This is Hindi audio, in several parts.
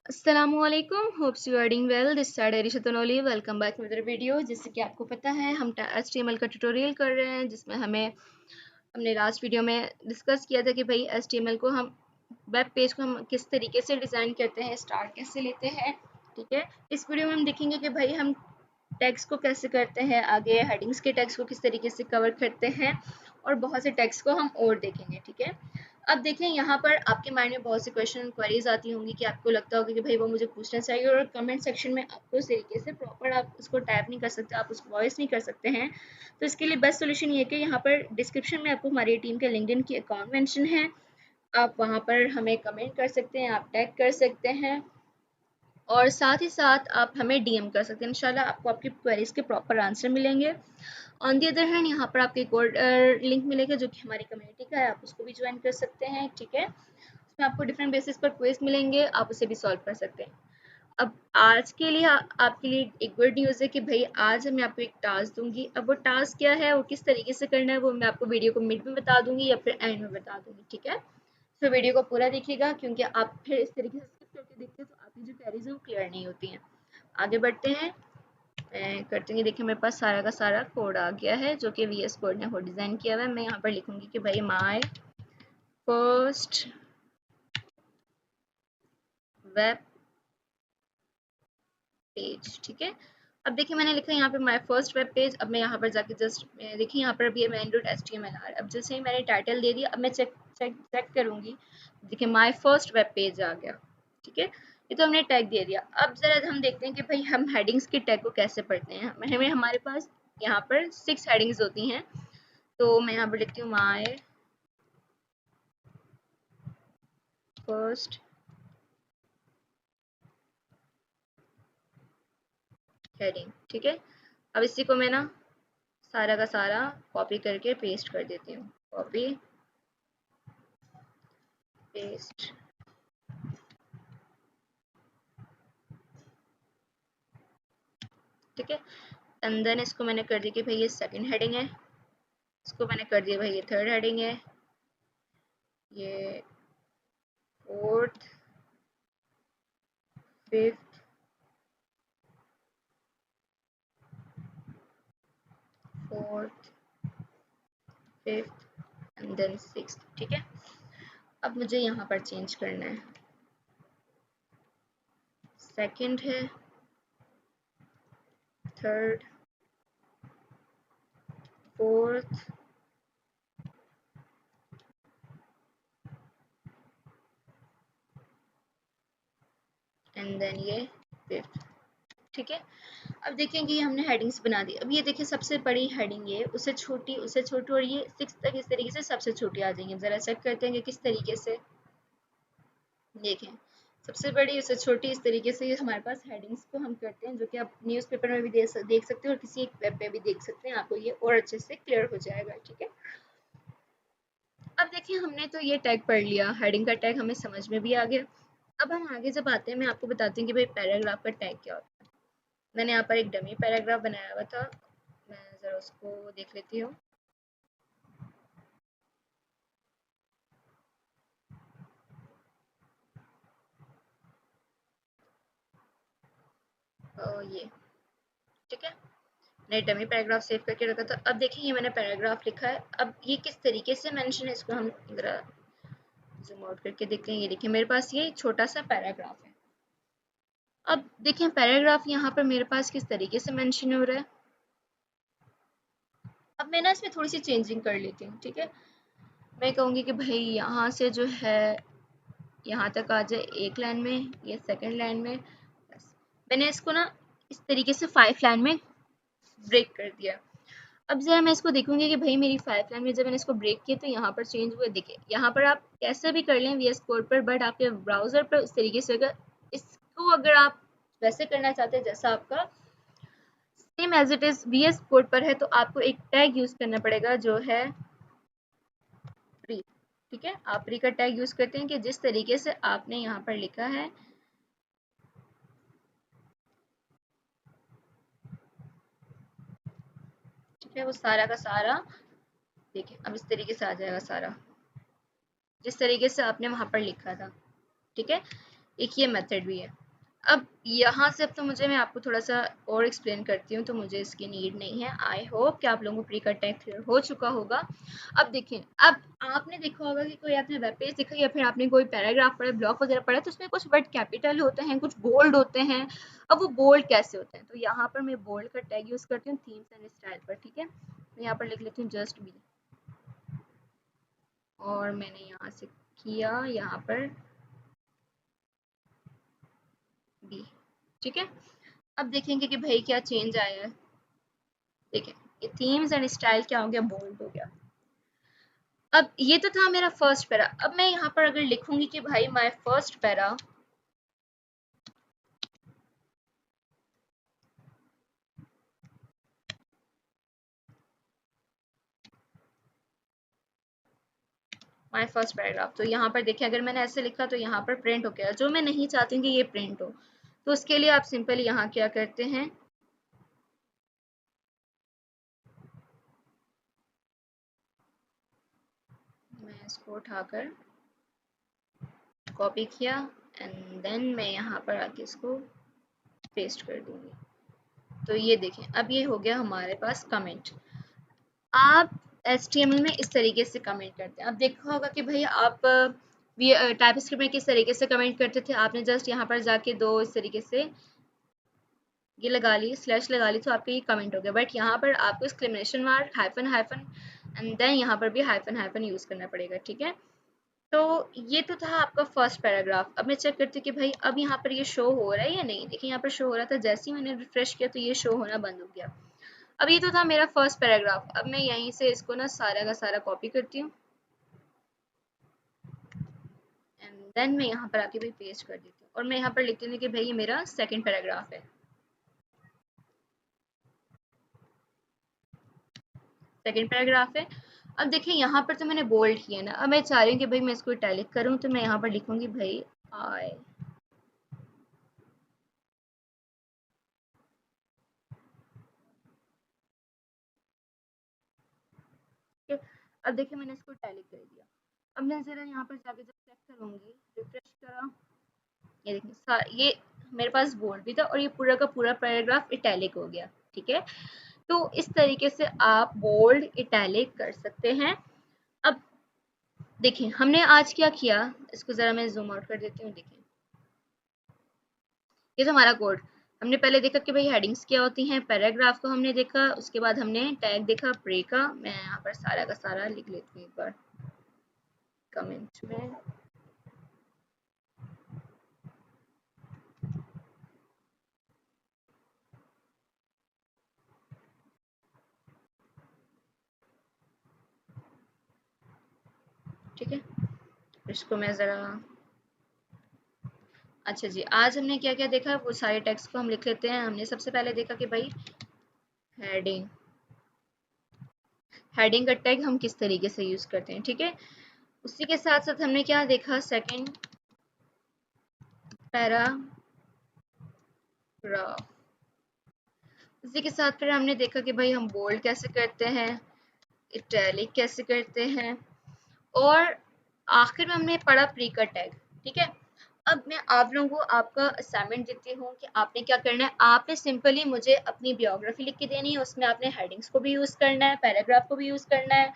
अस्सलामुअलैकुम, hopes you are doing well. This side Arisha Tanoli. Welcome back to other video. जैसे कि आपको पता है हम HTML का ट्यूटोरियल कर रहे हैं, जिसमें हमने लास्ट वीडियो में डिस्कस किया था कि भाई HTML को हम वेब पेज को हम किस तरीके से डिज़ाइन करते हैं, स्टार्ट कैसे लेते हैं। ठीक है, इस वीडियो में हम देखेंगे कि भाई हम टैग्स को कैसे करते हैं, आगे हेडिंग्स के टैग्स को किस तरीके से कवर करते हैं, और बहुत से टैग्स को हम और देखेंगे। ठीक है, अब देखें यहाँ पर आपके माइंड में बहुत से क्वेश्चन क्वेरीज आती होंगी कि आपको लगता होगा कि भाई वो मुझे पूछना चाहिए, और कमेंट सेक्शन में आपको इस तरीके से प्रॉपर आप उसको टाइप नहीं कर सकते, आप उसको वॉइस नहीं कर सकते हैं। तो इसके लिए बेस्ट सोल्यूशन ये है कि यहाँ पर डिस्क्रिप्शन में आपको हमारी टीम के लिंक्डइन की अकाउंट मेंशन है, आप वहाँ पर हमें कमेंट कर सकते हैं, आप टैग कर सकते हैं, और साथ ही साथ आप हमें डीएम कर सकते हैं। इंशाल्लाह आपको आपकी क्वेरीज के प्रॉपर आंसर मिलेंगे। ऑन दी अदर हैंड यहाँ पर आपको एक और लिंक मिलेगा जो कि हमारी कम्युनिटी का है, आप उसको भी ज्वाइन कर सकते हैं। ठीक है, उसमें आपको डिफरेंट बेसिस पर क्विज मिलेंगे, आप उसे भी सॉल्व कर सकते हैं। अब आज के लिए आपके लिए एक गुड न्यूज़ है कि भाई आज मैं आपको एक टास्क दूंगी। अब वो टास्क क्या है, वो किस तरीके से करना है, वो मैं आपको वीडियो को मिड में बता दूंगी या फिर एंड में बता दूंगी। ठीक है, तो वीडियो को पूरा देखिएगा, क्योंकि आप फिर इस तरीके से स्किप करके देखते हैं तो आपकी जो क्वेरीज हैं वो क्लियर नहीं होती हैं। आगे बढ़ते हैं, मैं करते हैं। देखिए मेरे पास सारा का सारा कोड आ गया है जो कि VS कोड ने खुद डिज़ाइन किया हुआ है। मैं यहाँ पर लिखूंगी कि भाई माय फर्स्ट वेब पेज। ठीक है, अब देखिए मैंने लिखा है यहाँ पे माय फर्स्ट वेब पेज। अब मैं यहाँ पर जाके जस्ट देखिए यहाँ पर भी मेन डॉट HTML आ रहा है। अब जैसे ही मैंने टाइटल दे दिया, अब मैं चेक करूंगी। देखिए माय फर्स्ट वेब पेज आ गया। ठीक है, ये तो हमने टैग दे दिया। अब जरा हम देखते हैं कि भाई हम हेडिंग्स के टैग को कैसे पढ़ते हैं। हमें हमारे पास यहाँ पर 6 हेडिंग्स होती हैं, तो मैं यहाँ पर लिखती हूँ माय फर्स्ट हेडिंग। ठीक है, अब इसी को मैं ना सारा का सारा कॉपी करके पेस्ट कर देती हूँ। Copy paste. ठीक है, एंड देन इसको मैंने कर दिया कि भाई ये सेकंड हेडिंग है, इसको मैंने कर दिया भाई ये थर्ड हेडिंग है, ये fourth, fifth, fourth, fifth and then sixth. ठीक है, अब मुझे यहाँ पर चेंज करना है। सेकंड है, थर्ड, फोर्थ, एंड देन ये फिफ्थ। ठीक है, अब देखेंगे ये हमने हेडिंग्स बना दी। अब ये देखिए सबसे बड़ी हेडिंग ये, उससे छोटी, और ये 6 तक इस तरीके से सबसे छोटी आ जाएंगी। जरा चेक करते हैं कि किस तरीके से। देखें सबसे बड़ी उससे छोटी, इस तरीके से ये हमारे पास हेडिंग्स को हम करते हैं, जो कि आप न्यूज़पेपर में भी देख सकते हो और किसी एक वेब पे भी देख सकते हैं। आपको ये और अच्छे से क्लियर हो जाएगा। ठीक है, अब देखिए हमने तो ये टैग पढ़ लिया, हेडिंग का टैग हमें समझ में भी आ गया। अब हम आगे जब आते हैं, मैं आपको बताती हूँ कि भाई पैराग्राफ का टैग क्या होता है। मैंने यहाँ पर एक डमी पैराग्राफ बनाया हुआ था, मैं ज़रा उसको देख लेती हूँ। ये ठीक है, मैंने डमी पैराग्राफ सेव करके रखा था। अब देखिए ये मैंने पैराग्राफ लिखा है। अब ये किस तरीके से मेंशन है, इसको हम ज़रा जूम आउट करके देखते हैं। ये देखिए मेरे पास ये छोटा सा पैराग्राफ है। अब देखिए पैराग्राफ यहाँ पर मेरे पास किस तरीके से मेंशन हो रहा है। अब मैं ना इसमें थोड़ी सी चेंजिंग कर लेती हूँ। ठीक है, मैं कहूँगी कि भाई यहाँ से जो है यहाँ तक आ जाए एक लाइन में, ये सेकंड लाइन में। बस मैंने इसको ना इस तरीके से 5 लाइन में ब्रेक कर दिया। अब जरा मैं इसको देखूंगी कि भाई मेरी 5 लाइन में जब मैंने इसको ब्रेक किया तो यहाँ पर चेंज हुआ। देखिए यहाँ पर आप कैसे भी कर लें VS कोड पर, बट आपके ब्राउजर पर उस तरीके से होगा। इसको अगर आप वैसे करना चाहते हैं जैसा आपका same as it is VS code पर है, तो आपको एक टैग यूज करना पड़ेगा जो है प्री। ठीक है, आप प्री का टैग यूज करते हैं कि जिस तरीके से आपने यहाँ पर लिखा है, ठीक है, वो सारा का सारा देखिए अब इस तरीके से आ जाएगा सारा, जिस तरीके से आपने वहां पर लिखा था। ठीक है, एक ये मेथड भी है। अब यहाँ से अब तो मुझे मैं आपको थोड़ा सा और एक्सप्लेन करती हूँ, तो मुझे इसकी नीड नहीं है। आई होप कि आप लोगों को प्री का टैग क्लियर हो चुका होगा। अब देखें, अब आपने देखा होगा कि कोई आपने वेब पेज देखा या फिर आपने कोई पैराग्राफ पढ़ा, ब्लॉग वगैरह पढ़ा, तो उसमें कुछ वर्ड कैपिटल होते हैं, कुछ बोल्ड होते हैं। अब वो बोल्ड कैसे होते हैं, तो यहाँ पर मैं बोल्ड का टैग यूज करती हूँ थीम्स एंड स्टाइल पर। ठीक है, मैं यहाँ पर लिख लेती हूँ जस्ट बी, और मैंने यहाँ से किया यहाँ पर बी। ठीक है, अब देखेंगे कि भाई क्या चेंज आया है। देखिए, ये थीम्स एंड स्टाइल क्या हो गया, बोल्ड हो गया। अब ये तो था मेरा फर्स्ट पैरा। अब मैं यहाँ पर अगर लिखूंगी कि भाई my first para my first paragraph, तो यहाँ पर देखिए अगर मैंने ऐसे लिखा तो यहाँ पर प्रिंट हो गया, जो मैं नहीं चाहती हूँ कि ये प्रिंट हो। तो उसके लिए आप सिंपली यहाँ क्या करते हैं, मैं इसको उठाकर कॉपी किया एंड देन मैं यहाँ पर आके इसको पेस्ट कर दूंगी। तो ये देखें, अब ये हो गया हमारे पास कमेंट। आप HTML में इस तरीके से कमेंट करते हैं। अब देखा होगा कि भाई आप टाइप स्क्रिप्ट में किस तरीके से कमेंट करते थे। आपने जस्ट यहाँ पर जाके दो इस तरीके से ये लगा ली, स्लैश लगा ली, तो आपके ये कमेंट हो गया। बट यहाँ पर आपको exclamation mark, hyphen hyphen and then यहाँ पर भी हाइफन हाइफन यूज करना पड़ेगा। ठीक है, तो ये तो था आपका फर्स्ट पैराग्राफ। अब मैं चेक करती हूँ कि भाई अब यहाँ पर ये शो हो रहा है या नहीं। देखिए यहाँ पर शो हो रहा था, जैसे ही मैंने रिफ्रेश किया तो ये शो होना बंद हो गया। अब ये तो था मेरा फर्स्ट पैराग्राफ। अब मैं यहीं से इसको ना सारा का सारा कॉपी करती हूँ एंड देन मैं यहाँ पर आके भी पेस्ट कर देती हूँ, और मैं यहाँ पर लिखती हूँ कि भाई ये मेरा सेकंड पैराग्राफ है, सेकंड पैराग्राफ है। अब देखिए यहाँ पर तो मैंने बोल्ड किया ना, अब मैं चाह रही हूँ कि भाई मैं इसको इटैलिक करूँ, तो मैं यहाँ पर लिखूंगी भाई आई। अब देखिए मैंने इसको इटैलिक कर दिया। अब मैं जरा यहाँ पर जाके जब चेक करूंगी, रिफ्रेश करा, ये देखिए ये मेरे पास बोल्ड भी था और ये पूरा का पूरा पैराग्राफ इटैलिक हो गया। ठीक है, तो इस तरीके से आप बोल्ड इटैलिक कर सकते हैं। अब देखिए हमने आज क्या किया, इसको जरा मैं जूम आउट कर देती हूँ। देखिए ये तो हमारा कोड। हमने पहले देखा कि भाई हेडिंग्स क्या होती हैं, पैराग्राफ को हमने देखा, उसके बाद हमने टैग देखा प्रे का। मैं यहाँ पर सारा का सारा लिख लेती हूँ एक बार कमेंट में। ठीक है, इसको मैं जरा, अच्छा जी, आज हमने क्या क्या देखा वो सारे टेक्स्ट को हम लिख लेते हैं। हमने सबसे पहले देखा कि भाई हेडिंग, हेडिंग का टैग हम किस तरीके से यूज करते हैं। ठीक है, उसी के साथ साथ हमने क्या देखा, सेकंड पैराग्राफ। उसी के साथ फिर हमने देखा कि भाई हम बोल्ड कैसे करते हैं, इटैलिक कैसे करते हैं, और आखिर में हमने पढ़ा प्री का टैग। ठीक है, अब मैं आप लोगों को आपका असाइनमेंट देती हूँ कि आपने क्या करना है। आपने सिंपली मुझे अपनी बायोग्राफी लिख के देनी है, उसमें आपने हेडिंग्स को भी यूज करना है, पैराग्राफ को भी यूज करना है,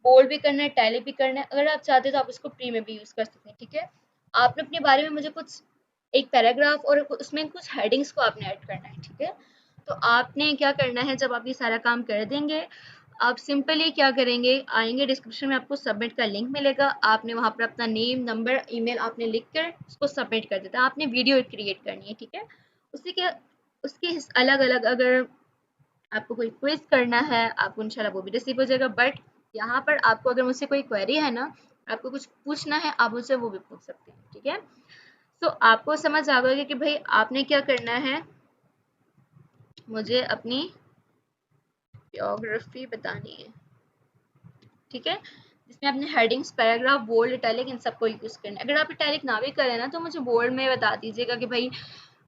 बोल्ड भी करना है, टैली भी करना है। अगर आप चाहते हैं तो आप उसको प्री में भी यूज कर सकते हैं। ठीक है, आपने अपने बारे में मुझे कुछ एक पैराग्राफ और उसमें कुछ हेडिंग्स को आपने ऐड करना है। ठीक है, तो आपने क्या करना है, जब आप ये सारा काम कर देंगे, आप सिंपली क्या करेंगे, आएंगे डिस्क्रिप्शन में आपको सबमिट का लिंक मिलेगा, आपने वहां पर अपना नेम नंबर ईमेल आपने लिख कर उसको सबमिट कर देता है। आपने वीडियो क्रिएट करनी है। ठीक है, उसी के उसके अलग अलग अगर आपको कोई क्विज करना है, आपको इंशाल्लाह वो भी रिसीव हो जाएगा। बट यहाँ पर आपको अगर मुझसे कोई क्वेरी है ना, आपको कुछ पूछना है, आप मुझसे वो भी पूछ सकते हैं। ठीक है, तो आपको समझ आ गया कि भाई आपने क्या करना है, मुझे अपनी बियोग्राफी बतानी है। ठीक है, जिसमें आपने हेडिंग्स, पैराग्राफ, बोल्ड, इटैलिक इन सबको यूज करना है। अगर आप इटैलिक ना भी करें ना, तो मुझे बोल्ड में बता दीजिएगा कि भाई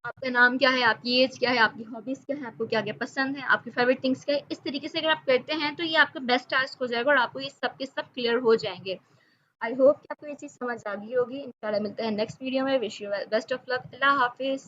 आपका नाम क्या है, आपकी एज क्या है, आपकी हॉबीज क्या है, आपको क्या क्या पसंद है, आपकी फेवरेट थिंग्स क्या है। इस तरीके से अगर आप करते हैं तो ये आपका बेस्ट टास्क हो जाएगा और आपको ये सब के सब क्लियर हो जाएंगे। आई होप कि आपको ये चीज़ समझ आ गई होगी। इंशाल्लाह मिलते हैं नेक्स्ट वीडियो में। Wish you best of luck. अल्लाह हाफिज़।